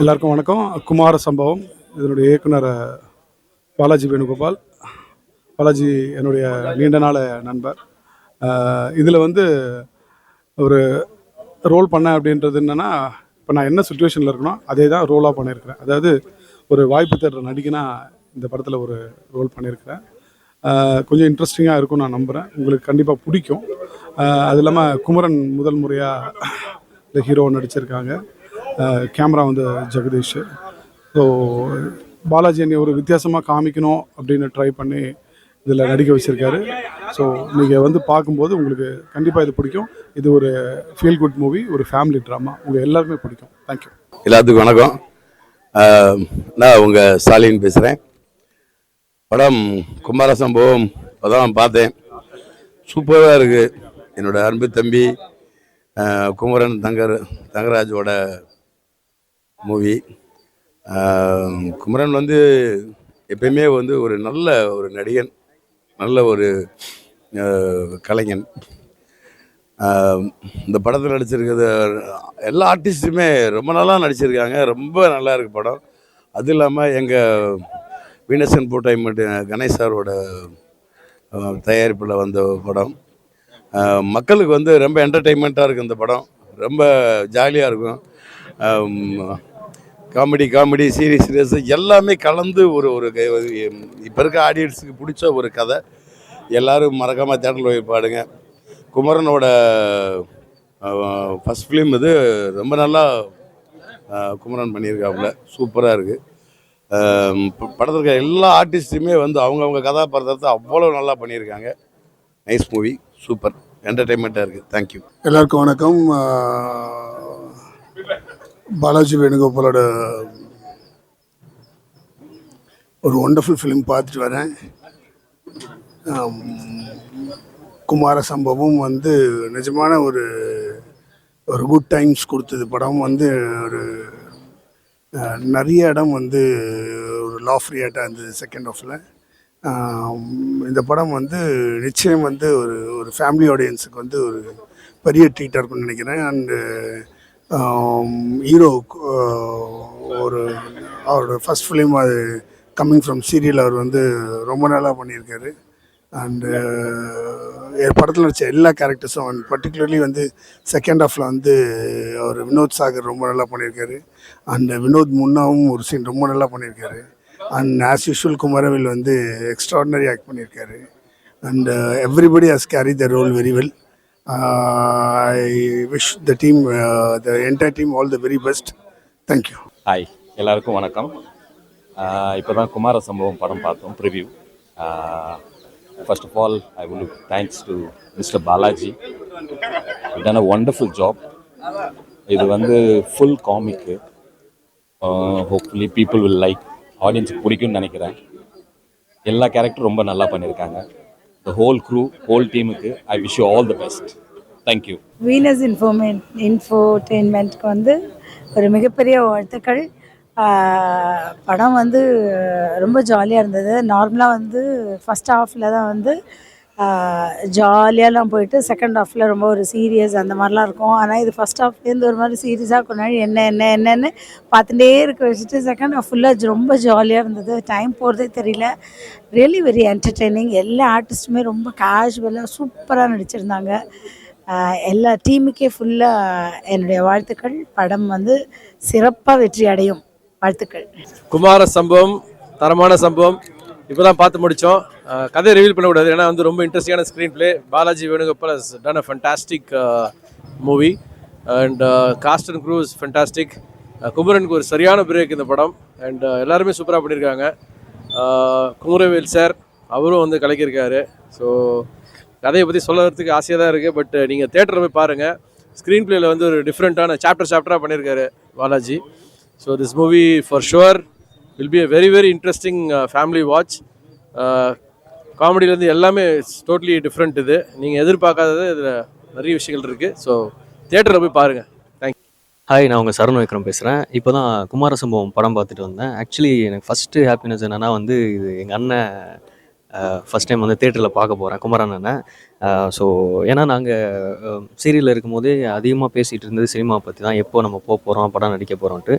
எல்லாருக்கும் வணக்கம். குமார சம்பவம் இதனுடைய இயக்குனர் பாலாஜி வேணுகோபால். பாலாஜி என்னுடைய நீண்ட நாள் நண்பர். இதில் வந்து ஒரு ரோல் பண்ண அப்படின்றது என்னென்னா, இப்போ நான் என்ன சுச்சுவேஷனில் இருக்கனோ அதே தான் ரோலாக பண்ணியிருக்கிறேன். அதாவது ஒரு வாய்ப்பு தேடுற நடிகனா இந்த படத்தில் ஒரு ரோல் பண்ணியிருக்கிறேன். கொஞ்சம் இன்ட்ரெஸ்டிங்காக இருக்கும் நான் நம்புகிறேன். உங்களுக்கு கண்டிப்பாக பிடிக்கும். அது இல்லாமல் குமரன் முதல் முறையாக இந்த ஹீரோ நடிச்சிருக்காங்க. கேமரா வந்து ஜெகதீஷ். ஸோ பாலாஜி என்னை ஒரு வித்தியாசமாக காமிக்கணும் அப்படின்னு ட்ரை பண்ணி இதில் நடிக்க வச்சுருக்காரு. ஸோ நீங்கள் வந்து பார்க்கும்போது உங்களுக்கு கண்டிப்பாக இது பிடிக்கும். இது ஒரு ஃபீல் குட் மூவி, ஒரு ஃபேமிலி ட்ராமா. உங்கள் எல்லாருமே பிடிக்கும். தேங்க்யூ. எல்லாத்துக்கும் வணக்கம். நான் உங்கள் ஸ்டாலின் பேசுகிறேன். படம் குமார சம்பவம் அதான் பார்த்தேன். சூப்பராக இருக்குது. என்னோட அன்பு தம்பி குமரன் தங்கராஜோட மூவி. குமரன் வந்து எப்பயுமே வந்து ஒரு நல்ல ஒரு நடிகன், நல்ல ஒரு கலைஞன். இந்த படத்தில் நடிச்சிருக்கிறது எல்லா ஆர்டிஸ்ட்டுமே ரொம்ப நல்லா நடிச்சிருக்காங்க. ரொம்ப நல்லா இருக்குது படம். அது இல்லாமல் எங்கள் வீனஸ் என்டர்டைன்மெண்ட் கணேஷ் சாரோட தயாரிப்பில் வந்த படம். மக்களுக்கு வந்து ரொம்ப என்டர்டெயின்மெண்ட்டாக இருக்குது இந்த படம். ரொம்ப ஜாலியாக இருக்கும். காமெடி சீரியஸ் எல்லாமே கலந்து ஒரு இப்போ இருக்க ஆடியன்ஸுக்கு பிடிச்ச ஒரு கதை. எல்லோரும் மறக்காமல் தேட்டரில் போய் பாடுங்க. குமரனோட ஃபஸ்ட் ஃபிலிம் இது. ரொம்ப நல்லா குமரன் பண்ணியிருக்காப்புல. சூப்பராக இருக்குது. படத்தில் இருக்க எல்லா ஆர்டிஸ்ட்டுமே வந்து அவங்கவுங்க கதாபாத்திரத்தை அவ்வளோ நல்லா பண்ணியிருக்காங்க. நைஸ் மூவி, சூப்பர் என்டர்டெயின்மெண்ட்டாக இருக்குது. தேங்க்யூ. எல்லாருக்கும் வணக்கம். பாலாஜி வேணுகோபாலோட ஒரு ஒண்டர்ஃபுல் ஃபிலிம் பார்த்துட்டு வரேன். குமார சம்பவம் வந்து நிஜமான ஒரு குட் டைம்ஸ் கொடுத்தது. படம் வந்து ஒரு நிறைய இடம் வந்து ஒரு லா ஃப்ரீயாட்டாக இருந்தது செகண்ட் ஹாஃபில். இந்த படம் வந்து நிச்சயம் வந்து ஒரு ஃபேமிலி ஆடியன்ஸுக்கு வந்து ஒரு பெரிய ட்ரீட்டாக இருக்கும்னு நினைக்கிறேன். அண்டு ஹீரோ ஒரு அவரோட ஃபஸ்ட் ஃபிலிம், அது கம்மிங் ஃப்ரம் சீரியல், அவர் வந்து ரொம்ப நல்லா பண்ணியிருக்காரு. அண்டு படத்தில் நடித்த எல்லா கேரக்டர்ஸும், அண்ட் பர்டிகுலர்லி வந்து செகண்ட் ஹாஃபில் வந்து அவர் வினோத் சாகர் ரொம்ப நல்லா பண்ணியிருக்காரு. அண்ட் வினோத் முன்னாவும் ஒரு சீன் ரொம்ப நல்லா பண்ணியிருக்காரு. அண்ட் ஆஸ் யூஷுவல் குமரவேல் வந்து எக்ஸ்ட்ராடினரி ஆக்ட் பண்ணியிருக்காரு. And everybody has carry the role very well. I wish the team, the entire team, all the very best. Thank you. Hi, எல்லாருக்கும் வணக்கம். இப்போ தான் குமார சம்பவம் படம் பார்த்தோம், preview. First of all I will thanks to mister Balaji. Done a wonderful job. இது வந்து full காமிக்கு. Hopefully people will like. ஆடியன்ஸுக்கு பிடிக்கும்னு நினைக்கிறேன். எல்லா கேரக்டரும் ரொம்ப நல்லா பண்ணியிருக்காங்க. The whole crew, whole teamக்கு I wish you all the best. Thank you. Venus இன்ஃபோடெயின்மெண்ட்க்கு வந்து ஒரு மிகப்பெரிய வாழ்த்துக்கள். படம் வந்து ரொம்ப ஜாலியாக இருந்தது. நார்மலாக வந்து ஃபஸ்ட் ஹாஃபில் தான் வந்து ஜாலியாலாம் போயிட்டு செகண்ட் ஹாஃபில் ரொம்ப ஒரு சீரியஸ் அந்த மாதிரிலாம் இருக்கும். ஆனால் இது ஃபஸ்ட் ஹாஃப்லேருந்து ஒரு மாதிரி சீரியஸாக கொண்டாடி என்னென்னு பார்த்துட்டே இருக்க வச்சுட்டு செகண்ட் ஹாஃப் ஃபுல்லாக ரொம்ப ஜாலியாக இருந்தது. டைம் போகிறதே தெரியல. Really very entertaining. எல்லா ஆர்டிஸ்ட்டுமே ரொம்ப கேஷுவலாக சூப்பராக நடிச்சிருந்தாங்க. எல்லா டீமுக்கே ஃபுல்லாக என்னுடைய வாழ்த்துக்கள். படம் வந்து சிறப்பாக வெற்றி அடையும். வாழ்த்துக்கள். குமார சம்பவம் தரமான சம்பவம். இப்போ தான் பார்த்து முடித்தோம். கதை ரிவீல் பண்ணக்கூடாது, ஏன்னா வந்து ரொம்ப இன்ட்ரெஸ்டிங்கான screenplay. Balaji Venugopal has done a fantastic movie and cast and crew is fantastic. குமரனுக்கு ஒரு சரியான பிரேக் இந்த படம். அண்ட் எல்லாருமே சூப்பராக பண்ணியிருக்காங்க. குமரவேல் சார் அவரும் வந்து கலக்கியிருக்காரு. ஸோ கதையை பற்றி சொல்கிறதுக்கு ஆசையாக தான் இருக்குது. பட் நீங்கள் தேட்டரில் போய் பாருங்கள். ஸ்க்ரீன் பிளேயில் வந்து ஒரு டிஃப்ரெண்ட்டான சாப்டராக பண்ணியிருக்காரு Balaji. So this movie for sure will be a very very interesting family watch. காமெடியிலேருந்து எல்லாமே டோட்டலி டிஃப்ரெண்ட். இது நீங்கள் எதிர்பார்க்காதது இதில் நிறைய விஷயங்கள் இருக்குது. ஸோ தேட்டரில் போய் பாருங்கள். தேங்க்யூ. ஹாய், நான் உங்கள் சரண் விக்ரம் பேசுகிறேன். இப்போ தான் குமார சம்பவம் படம் பார்த்துட்டு வந்தேன். ஆக்சுவலி எனக்கு ஃபஸ்ட்டு ஹாப்பினஸ் என்னென்னா வந்து இது எங்கள் அண்ணன் ஃபஸ்ட் டைம் வந்து தேட்டரில் பார்க்க போகிறேன், குமரன் அண்ணன். ஸோ ஏன்னா நாங்கள் சீரியலில் இருக்கும்போதே அதிகமாக பேசிகிட்டு இருந்தது சினிமா பற்றி தான், எப்போ நம்ம போக போகிறோம், படம் நடிக்க போகிறோன்ட்டு.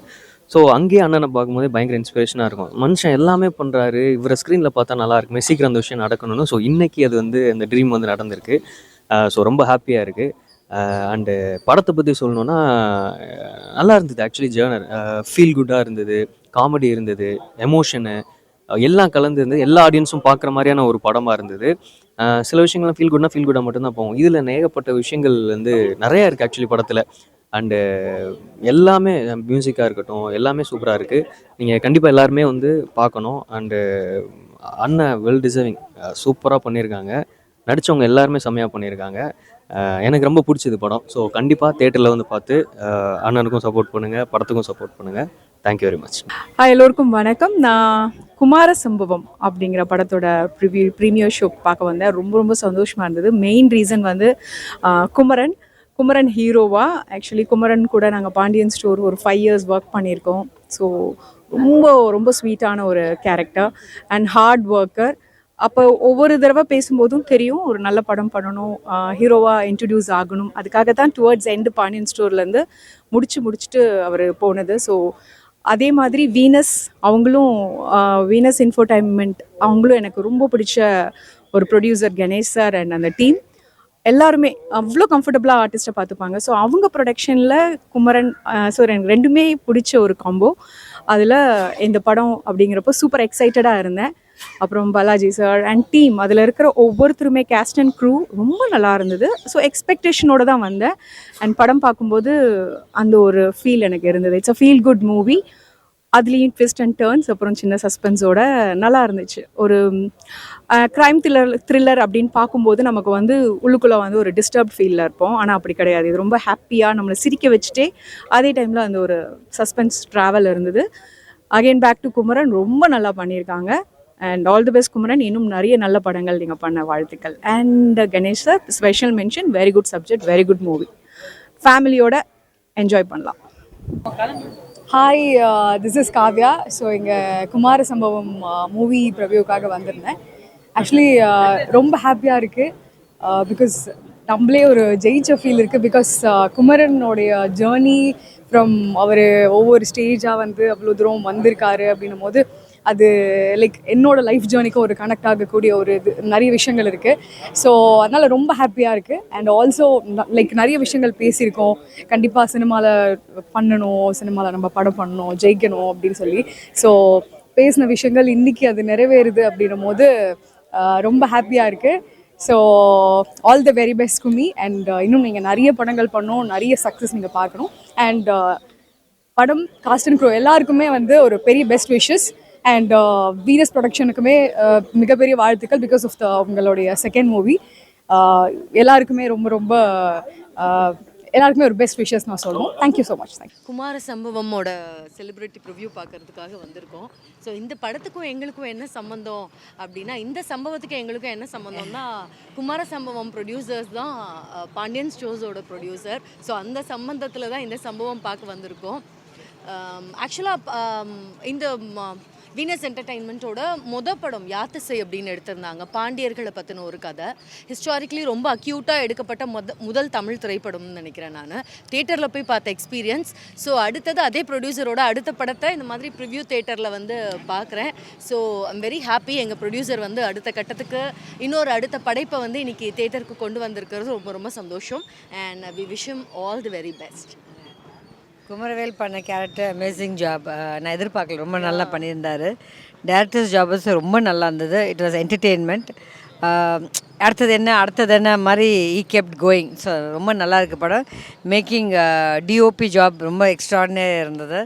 ஸோ அங்கேயே அண்ணனை பார்க்கும்போதே பயங்கர இன்ஸ்பிரேஷனாக இருக்கும். மனுஷன் எல்லாமே பண்ணுறாரு, இவரை ஸ்க்ரீனில் பார்த்தா நல்லா இருக்குமே, சீக்கிரம் அந்த விஷயம் நடக்கணும்னு. ஸோ இன்றைக்கி அது வந்து அந்த ட்ரீம் வந்து நடந்திருக்கு. ஸோ ரொம்ப ஹாப்பியாக இருக்குது. அண்டு படத்தை பற்றி சொல்லணுன்னா நல்லா இருந்தது. ஆக்சுவலி ஜேர்னர் ஃபீல் குட்டாக இருந்தது, காமெடி இருந்தது, எமோஷனு எல்லாம் கலந்து இருந்தது. எல்லா ஆடியன்ஸும் பார்க்குற மாதிரியான ஒரு படமாக இருந்தது. சில விஷயங்கள்லாம் ஃபீல் குட்னா ஃபீல் குட்டாக மட்டும்தான் போகும். இதில் ஏகப்பட்ட விஷயங்கள் வந்து நிறையா இருக்குது ஆக்சுவலி படத்தில். அண்டு எல்லாமே மியூசிக்காக இருக்கட்டும், எல்லாமே சூப்பராக இருக்குது. நீங்கள் கண்டிப்பாக எல்லாருமே வந்து பார்க்கணும். அண்டு அண்ணன் வெல் டிசர்விங், சூப்பராக பண்ணியிருக்காங்க. நடித்தவங்க எல்லாருமே செம்மையாக பண்ணியிருக்காங்க. எனக்கு ரொம்ப பிடிச்சது படம். ஸோ கண்டிப்பாக தேட்டரில் வந்து பார்த்து அண்ணனுக்கும் சப்போர்ட் பண்ணுங்கள், படத்துக்கும் சப்போர்ட் பண்ணுங்கள். Thank you very much. ஹாய், எல்லோருக்கும் வணக்கம். நான் குமார சம்பவம் அப்படிங்கிற படத்தோட ப்ரீமியர் ஷோ பார்க்க வந்தேன். ரொம்ப ரொம்ப சந்தோஷமாக இருந்தது. மெயின் ரீசன் வந்து குமரன் ஹீரோவா. ஆக்சுவலி குமரன் கூட நாங்கள் பாண்டியன் ஸ்டோர் ஒரு 5 years ஒர்க் பண்ணியிருக்கோம். ஸோ ரொம்ப ரொம்ப ஸ்வீட்டான ஒரு கேரக்டர் அண்ட் ஹார்ட் ஒர்க்கர். அப்போ ஒவ்வொரு தடவை பேசும்போதும் தெரியும் ஒரு நல்ல படம் பண்ணணும், ஹீரோவாக இன்ட்ரடியூஸ் ஆகணும். அதுக்காக தான் டுவர்ட்ஸ் எண்டு பாண்டியன் ஸ்டோர்லேருந்து முடிச்சுட்டு அவர் போனது. ஸோ அதே மாதிரி அவங்களும் வீனஸ் இன்ஃபோடைன்மெண்ட் அவங்களும் எனக்கு ரொம்ப பிடிச்ச ஒரு ப்ரொடியூசர் கணேஷ் சார் அண்ட் அந்த டீம் எல்லாருமே அவ்வளோ கம்ஃபர்டபுளாக ஆர்டிஸ்ட்டை பார்த்துப்பாங்க. ஸோ அவங்க ப்ரொடக்ஷனில் குமரன் ஸோ எனக்கு ரெண்டுமே பிடிச்ச ஒரு காம்போ. அதில் இந்த படம் அப்படிங்கிறப்போ சூப்பர் எக்ஸைட்டடாக இருந்தேன். அப்புறம் பாலாஜி சார் அண்ட் டீம் அதில் இருக்கிற ஒவ்வொருத்தருமே கேஸ்ட் அண்ட் க்ரூ ரொம்ப நல்லா இருந்தது. ஸோ எக்ஸ்பெக்டேஷனோடு தான் வந்தேன். அண்ட் படம் பார்க்கும்போது அந்த ஒரு ஃபீல் எனக்கு இருந்தது. It's a feel good movie. அதுலேயும் ட்விஸ்ட் அண்ட் டேர்ன்ஸ் அப்புறம் சின்ன சஸ்பென்ஸோட நல்லா இருந்துச்சு. ஒரு க்ரைம் த்ரில்லர் அப்படின்னு பார்க்கும்போது நமக்கு வந்து உள்ளுக்குள்ளே வந்து ஒரு டிஸ்டர்ப் ஃபீலில் இருப்போம். ஆனால் அப்படி கிடையாது. இது ரொம்ப ஹாப்பியாக நம்மளை சிரிக்க வச்சுட்டே அதே டைமில் அந்த ஒரு சஸ்பென்ஸ் ட்ராவல் இருந்தது. அகெயின் பேக் டு குமரன் ரொம்ப நல்லா பண்ணியிருக்காங்க. And all the best Kumaran. இன்னும் நிறைய நல்ல படங்கள் நீங்கள் பண்ண வாழ்த்துக்கள். And Ganesh sir special mention. Very good subject, very good movie. ஃபேமிலியோட என்ஜாய் பண்ணலாம். Hi, this is Kavya. So இங்கே குமார சம்பவம் மூவி ப்ரிவ்யூக்காக வந்திருந்தேன். ஆக்சுவலி ரொம்ப ஹாப்பியாக இருக்குது. பிகாஸ் நம்மளே ஒரு ஜெயிச்ச ஃபீல் இருக்குது. பிகாஸ் குமரனுடைய ஜேர்னி ஃப்ரம் அவர் ஒவ்வொரு ஸ்டேஜாக வந்து அவ்வளோ தூரம் வந்திருக்காரு அப்படின்னும் போது அது லைக் என்னோடய லைஃப் ஜேர்னிக்கும் ஒரு கனெக்ட் ஆகக்கூடிய ஒரு நிறைய விஷயங்கள் இருக்குது. ஸோ அதனால் ரொம்ப ஹாப்பியாக இருக்குது. அண்ட் ஆல்சோ லைக் நிறைய விஷயங்கள் பேசியிருக்கோம். கண்டிப்பாக சினிமாவில் பண்ணணும், சினிமாவில் நம்ம படம் பண்ணணும், ஜெயிக்கணும் அப்படின்னு சொல்லி. ஸோ பேசின விஷயங்கள் இன்றைக்கி அது நிறைவேறுது அப்படின்னும் போது ரொம்ப ஹாப்பியாக இருக்குது. So all the very best to me. And இன்னும் நீங்கள் நிறைய படங்கள் பண்ணணும், நிறைய சக்ஸஸ் நீங்கள் பார்க்கணும். அண்ட் படம் காஸ்ட் அண்ட் க்ரூ எல்லாருக்குமே வந்து ஒரு பெரிய பெஸ்ட் விஷஸ். அண்ட் வீனஸ் ப்ரொடக்ஷனுக்குமே மிகப்பெரிய வாழ்த்துக்கள். பிகாஸ் ஆஃப் அவங்களுடைய செகண்ட் மூவி. எல்லாருக்குமே ரொம்ப ரொம்ப எல்லாருக்குமே ஒரு பெஸ்ட் விஷஸ் நான் சொல்லுவோம். Thank you so much. குமார சம்பவமோட செலிப்ரிட்டி ப்ரிவ்யூ பார்க்கறதுக்காக வந்திருக்கோம். ஸோ இந்த படத்துக்கும் எங்களுக்கும் என்ன சம்மந்தம் அப்படின்னா, இந்த சம்பவத்துக்கு எங்களுக்கும் என்ன சம்மந்தம்னா, குமார சம்பவம் ப்ரொடியூசர்ஸ் தான் பாண்டியன் ஸ்டோர்ஸோட ப்ரொடியூசர். ஸோ அந்த சம்பந்தத்தில் தான் இந்த சம்பவம் பார்க்க வந்திருக்கோம். ஆக்சுவலாக இந்த வீனஸ் என்டர்டைன்மெண்ட்டோட படம் யாத்திசை அப்படின்னு எடுத்திருந்தாங்க. பாண்டியர்களை பற்றின ஒரு கதை. ஹிஸ்டாரிக்கலி ரொம்ப அக்யூட்டாக எடுக்கப்பட்ட முதல் தமிழ் திரைப்படம்னு நினைக்கிறேன் நான். தேட்டரில் போய் பார்த்த எக்ஸ்பீரியன்ஸ். ஸோ அடுத்தது அதே ப்ரொடியூசரோட அடுத்த படத்தை இந்த மாதிரி ப்ரிவ்யூ தேட்டரில் வந்து பார்க்குறேன். So I'm very happy. எங்கள் ப்ரொடியூசர் வந்து அடுத்த கட்டத்துக்கு அடுத்த படைப்பை வந்து இன்றைக்கி தேட்டருக்கு கொண்டு வந்திருக்கிறது ரொம்ப ரொம்ப சந்தோஷம். And we wish him all the very best. Kumaravel பண்ண கேரக்டர் அமேசிங் ஜாப். நான் எதிர்பார்க்கல, ரொம்ப நல்லா பண்ணியிருந்தார். டேரக்டர்ஸ் ஜாபஸ் ரொம்ப நல்லா இருந்தது. It was entertainment. அடுத்தது என்ன மாதிரி ஈ கெப்ட் கோயிங். ஸோ ரொம்ப நல்லா இருக்குது படம். மேக்கிங் டிஓபி ஜாப் ரொம்ப எக்ஸ்ட்ராடினரியாக இருந்தது.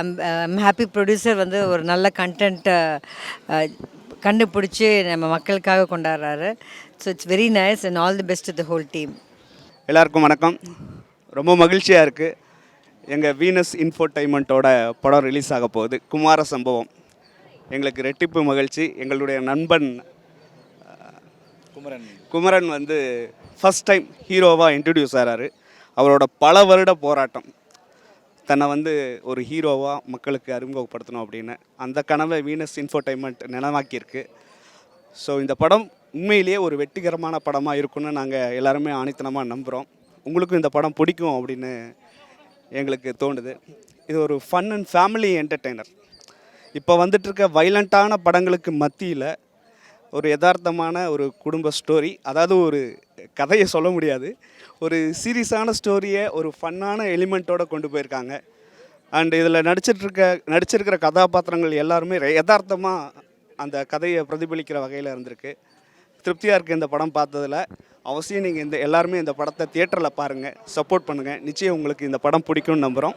I'm happy. ப்ரொடியூசர் வந்து ஒரு நல்ல கண்டென்ட்டை கண்டுபிடிச்சி நம்ம மக்களுக்காக கொண்டாடுறாரு. So it's very nice and all the best to the whole team. எல்லாருக்கும் வணக்கம். ரொம்ப மகிழ்ச்சியாக இருக்குது. எங்கள் வீனஸ் இன்ஃபோடைன்மெண்ட்டோட படம் ரிலீஸ் ஆக போகுது, குமார சம்பவம். எங்களுக்கு ரெட்டிப்பு மகிழ்ச்சி. எங்களுடைய நண்பன் குமரன் வந்து ஃபஸ்ட் டைம் ஹீரோவாக இன்ட்ரடியூஸ் ஆகிறாரு. அவரோட பல வருட போராட்டம், தன்னை வந்து ஒரு ஹீரோவாக மக்களுக்கு அறிமுகப்படுத்தணும் அப்படின்னு அந்த கனவை வீனஸ் இன்ஃபோடைன்மெண்ட் நினைவாக்கியிருக்கு. ஸோ இந்த படம் உண்மையிலேயே ஒரு வெற்றிகரமான படமாக இருக்குன்னு நாங்கள் எல்லாருமே ஆணித்தனமாக நம்புகிறோம். உங்களுக்கும் இந்த படம் பிடிக்கும் அப்படின்னு எங்களுக்கு தோணுது. இது ஒரு ஃபன் அண்ட் ஃபேமிலி என்டர்டெய்னர். இப்போ வந்துட்டுருக்க வைலண்ட்டான படங்களுக்கு மத்தியில் ஒரு யதார்த்தமான ஒரு குடும்ப ஸ்டோரி, அதாவது ஒரு கதையை சொல்ல முடியாது, ஒரு சீரியஸான ஸ்டோரியை ஒரு ஃபன்னான எலிமெண்ட்டோடு கொண்டு போயிருக்காங்க. அண்ட் இதில் நடிச்சிருக்கிற கதாபாத்திரங்கள் எல்லாருமே யதார்த்தமாக அந்த கதையை பிரதிபலிக்கிற வகையில் இருந்திருக்கு. திருப்தியாக இருக்குது இந்த படம் பார்த்ததில். அவசியம் நீங்கள் எல்லாருமே இந்த படத்தை தியேட்டரில் பாருங்கள், சப்போர்ட் பண்ணுங்கள். நிச்சயம் உங்களுக்கு இந்த படம் பிடிக்கும்னு நம்புகிறோம்.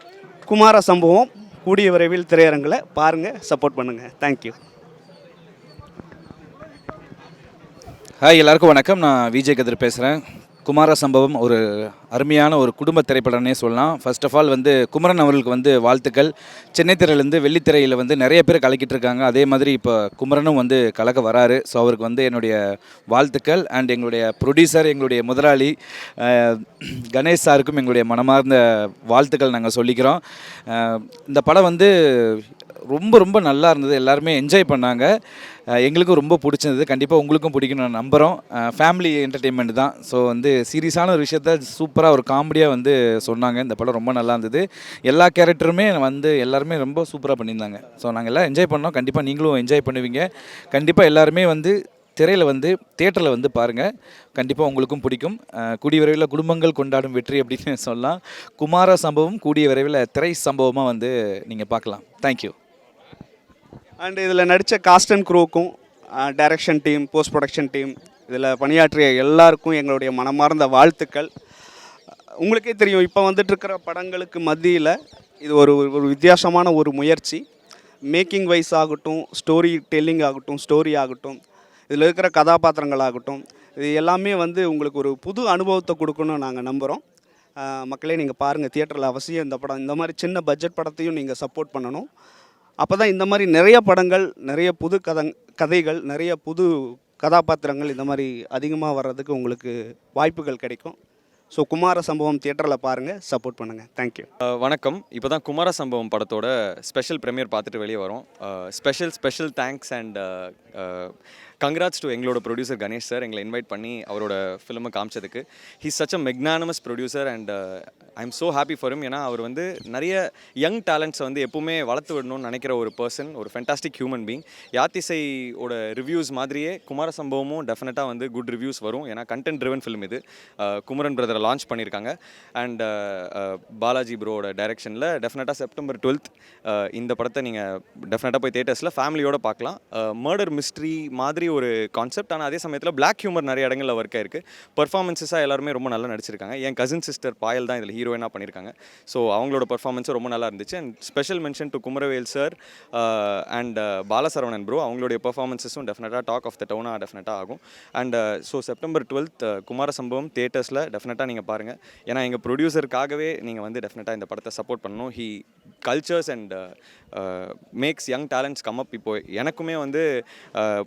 குமார சம்பவம் கூடிய விரைவில் திரையரங்கில் பாருங்கள், சப்போர்ட் பண்ணுங்கள். தேங்க்யூ. ஹாய், எல்லாருக்கும் வணக்கம். நான் விஜய் கதிர் பேசுகிறேன். குமார சம்பவம் ஒரு அருமையான ஒரு குடும்ப திரைப்படம்னே சொல்லலாம். ஃபர்ஸ்ட் ஆஃப் ஆல் குமரன் அவர்களுக்கு வாழ்த்துக்கள். சென்னை திரையிலேருந்து வெள்ளித்திரையில் நிறைய பேர் கலக்கிட்டு இருக்காங்க. அதே மாதிரி இப்போ குமரனும் கலக்க வராரு. ஸோ அவருக்கு என்னுடைய வாழ்த்துக்கள். அண்ட் எங்களுடைய ப்ரொடியூசர், எங்களுடைய முதலாளி கணேஷ் சாருக்கும் எங்களுடைய மனமார்ந்த வாழ்த்துக்கள் நாங்கள் சொல்லிக்கிறோம். இந்த படம் ரொம்ப ரொம்ப நல்லா இருந்தது. எல்லாருமே என்ஜாய் பண்ணாங்க. எங்களுக்கும் ரொம்ப பிடிச்சிருந்தது. கண்டிப்பாக உங்களுக்கும் பிடிக்கும்னு நான் நம்புகிறோம். ஃபேமிலி என்டர்டெயின்மெண்ட் தான். ஸோ சீரியஸான ஒரு விஷயத்த சூப்பராக ஒரு காமெடியாக சொன்னாங்க. இந்த படம் ரொம்ப நல்லா இருந்தது. எல்லா கேரக்டருமே எல்லாருமே ரொம்ப சூப்பராக பண்ணியிருந்தாங்க. ஸோ நாங்கள் எல்லாம் என்ஜாய் பண்ணோம். கண்டிப்பாக நீங்களும் என்ஜாய் பண்ணுவீங்க. கண்டிப்பாக எல்லாருமே திரையில் தியேட்டரில் பாருங்கள். கண்டிப்பாக உங்களுக்கும் பிடிக்கும். கூடிய விரைவில் குடும்பங்கள் கொண்டாடும் வெற்றி அப்படின்னு சொல்லலாம். குமார சம்பவம் கூடிய விரைவில் திரை சம்பவமாக நீங்கள் பார்க்கலாம். தேங்க்யூ. அண்ட் இதில் நடித்த காஸ்ட் அண்ட் க்ரூக்கும், direction team, post production team, இதில் பணியாற்றிய எல்லாருக்கும் எங்களுடைய மனமார்ந்த வாழ்த்துக்கள். உங்களுக்கே தெரியும், இப்போ வந்துட்டுருக்கிற படங்களுக்கு மத்தியில் இது ஒரு வித்தியாசமான ஒரு முயற்சி. மேக்கிங் வைஸ் ஆகட்டும், ஸ்டோரி டெல்லிங் ஆகட்டும், ஸ்டோரி ஆகட்டும், இதில் இருக்கிற கதாபாத்திரங்கள் ஆகட்டும், இது எல்லாமே உங்களுக்கு ஒரு புது அனுபவத்தை கொடுக்கணும்னு நாங்கள் நம்புகிறோம். மக்களே, நீங்கள் பாருங்கள், தியேட்டரில் அவசியம் இந்த படம். இந்த மாதிரி சின்ன பட்ஜெட் படத்தையும் நீங்கள் சப்போர்ட் பண்ணணும். அப்போ தான் இந்த மாதிரி நிறைய படங்கள், நிறைய புது கதைகள், நிறைய புது கதாபாத்திரங்கள் இந்த மாதிரி அதிகமாக வர்றதுக்கு உங்களுக்கு வாய்ப்புகள் கிடைக்கும். ஸோ குமார சம்பவம் தியேட்டரில் பாருங்கள், சப்போர்ட் பண்ணுங்கள். தேங்க்யூ. வணக்கம். இப்போ தான் குமார சம்பவம் படத்தோட ஸ்பெஷல் ப்ரீமியர் பார்த்துட்டு வெளியே வரோம். Special thanks and congrats to எங்களோட ப்ரொடியூசர் கணேஷ் சார், எங்களை இன்வைட் பண்ணி அவரோட ஃபிலிமை காமிச்சதுக்கு. He's such a magnanimous producer and I am so happy for him. ஏன்னா அவர் நிறைய யங் டேலண்ட்ஸை எப்பவுமே வளர்த்து விடணும்னு நினைக்கிற ஒரு பர்சன், ஒரு ஃபென்டாஸ்டிக் ஹியூமன் பீங். யாத்திசையோட ரிவ்யூஸ் மாதிரியே குமார சம்பவமும் டெஃபினட்டாக குட் ரிவ்யூஸ் வரும். ஏன்னா கண்டென்ட் ட்ரிவன் ஃபிலிம் இது. குமரன் பிரதரை லான்ச் பண்ணியிருக்காங்க. அண்ட் பாலாஜி ப்ரோட டைரக்ஷனில் டெஃபினட்டாக செப்டம்பர் 12th இந்த படத்தை நீங்கள் டெஃபினட்டாக போய் தியேட்டர்ஸில் ஃபேமிலியோடு பார்க்கலாம். மர்டர் மிஸ்ட்ரி மாதிரி ஒரு கான்செப்ட். ஆனால் அதே சமயத்தில் பிளாக் ஹியூமர் நிறைய இடங்களில் ஒர்க் ஆயிருக்கு. பர்ஃபார்மன்ஸஸாக எல்லாருமே ரொம்ப நல்லா நடிச்சிருக்காங்க. என் கசின் சிஸ்டர் பாயல் தான் இதில் ஹீரோயினாக பண்ணியிருக்காங்க. ஸோ அவங்களோட பர்ஃபார்மன்ஸும் ரொம்ப நல்லா இருந்துச்சு. And special mention to Kumaravel sir and Bala Saravanan bro, அவங்களுடைய பர்ஃபார்மன்ஸஸும் டெஃபினட்டாக டாக் ஆஃப் த டவுனாக டெஃபினட்டாக ஆகும். And so September 12th Kumara சம்பவம் தியேட்டர்ஸில் டெஃபினட்டாக நீங்கள் பாருங்கள். ஏன்னா எங்கள் ப்ரொடியூசருக்காகவே நீங்கள் டெஃபினட்டாக இந்த படத்தை சப்போர்ட் பண்ணணும். He cultures and makes young talents come up. இப்போ எனக்குமே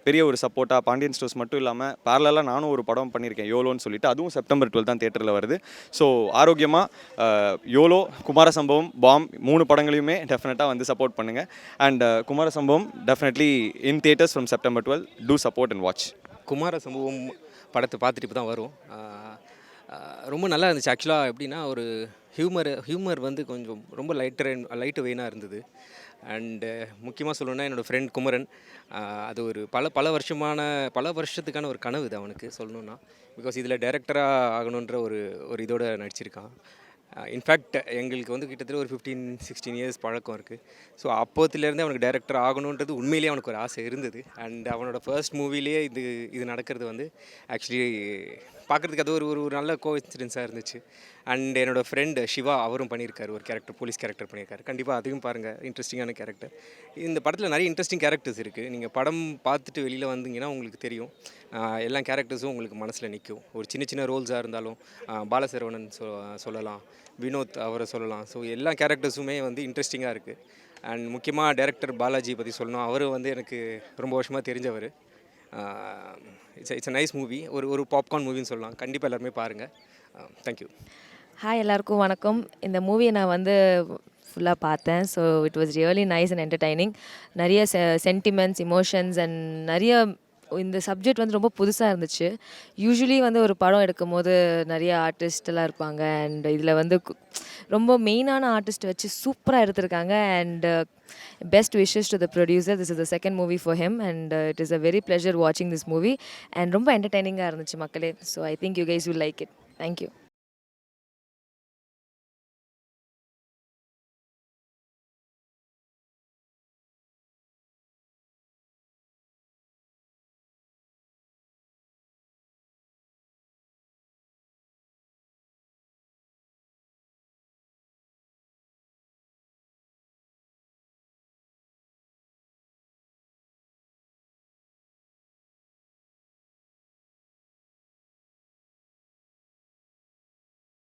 பெரிய ஒரு சப்போர்ட்டாக பாண்டியன் ஸ்டோர்ஸ் மட்டும் இல்லாமல் பேரலாக நானும் ஒரு படம் பண்ணியிருக்கேன், யோலோன்னு சொல்லிட்டு. அதுவும் செப்டம்பர் 12 தான் தியேட்டரில் வருது. ஸோ ஆரோக்கியமாக யோலோ, குமார சம்பவம், பாம் 3 படங்களையுமே டெஃபினட்டாக சப்போர்ட் பண்ணுங்கள். And Kumara Sambhavam definitely in theatres from September 12. To support and watch. Kumara Sambhavam படத்தை பார்த்துட்டு இப்போ தான் வரும். ரொம்ப நல்லா இருந்துச்சு. ஆக்சுவலாக எப்படின்னா, ஒரு ஹியூமர் கொஞ்சம் ரொம்ப லைட்டு வெயினாக இருந்தது. அண்டு முக்கியமாக சொல்லணுன்னா, என்னோடய ஃப்ரெண்ட் குமரன், அது ஒரு பல வருஷத்துக்கான ஒரு கனவு இது அவனுக்கு சொல்லணுன்னா. பிகாஸ் இதில் டைரக்டராக ஆகணுன்ற ஒரு இதோட நடிச்சிருக்கான். இன்ஃபேக்ட் எங்களுக்கு கிட்டத்தட்ட ஒரு 15-16 இயர்ஸ் பழக்கம் இருக்குது. ஸோ அப்போத்துலேருந்தே அவனுக்கு டைரக்டர் ஆகணுன்றது உண்மையிலேயே அவனுக்கு ஒரு ஆசை இருந்தது. அண்ட் அவனோட ஃபர்ஸ்ட் மூவிலேயே இது நடக்கிறது ஆக்சுவலி பார்க்குறதுக்கு அது ஒரு நல்ல கோஇன்சிடென்ஸாக இருந்துச்சு. அண்ட் என்னோடய ஃப்ரெண்ட் சிவா, அவரும் பண்ணியிருக்காரு ஒரு கேரக்டர், போலீஸ் கேரக்டர் பண்ணியிருக்காரு. கண்டிப்பாக அதையும் பாருங்கள், இன்ட்ரெஸ்டிங்கான கேரக்டர். இந்த படத்தில் நிறைய இன்ட்ரெஸ்டிங் கேரக்டர்ஸ் இருக்குது. நீங்கள் படம் பார்த்துட்டு வெளியில் வந்தீங்கன்னா உங்களுக்கு தெரியும். எல்லா கேரக்டர்ஸும் உங்களுக்கு மனசில் நிற்கும். ஒரு சின்ன ரோல்ஸாக இருந்தாலும் பாலசரவணன் சொல்லலாம், வினோத் அவரை சொல்லலாம். ஸோ எல்லா கேரக்டர்ஸுமே இன்ட்ரெஸ்டிங்காக இருக்குது. அண்ட் முக்கியமாக டைரக்டர் பாலாஜி பற்றி சொல்லணும். அவர் எனக்கு ரொம்ப வருஷமாக தெரிஞ்சவர். It's a nice movie. ஒரு பாப்கார்ன் மூவின்னு சொல்லலாம். கண்டிப்பாக எல்லாருமே பாருங்கள். தேங்க்யூ. ஹாய், எல்லாருக்கும் வணக்கம். இந்த மூவியை நான் ஃபுல்லாக பார்த்தேன். So it was really nice and entertaining. நிறைய சென்டிமெண்ட்ஸ், இமோஷன்ஸ் அண்ட் நிறைய இந்த சப்ஜெக்ட் வந்து ரொம்ப புதுசாக இருந்துச்சு. யூஸ்வலி வந்து ஒரு படம் எடுக்கும்போது நிறைய ஆர்டிஸ்டெல்லாம் இருப்பாங்க அண்ட் இதில் வந்து ரொம்ப மெயினான ஆர்டிஸ்ட் வச்சு சூப்பராக எடுத்திருக்காங்க and best wishes to the producer. This is the second movie for him and it is a very pleasure watching this movie and ரொம்ப என்டர்டெய்னிங்காக இருந்துச்சு மக்களே. So I think you guys will like it. Thank you.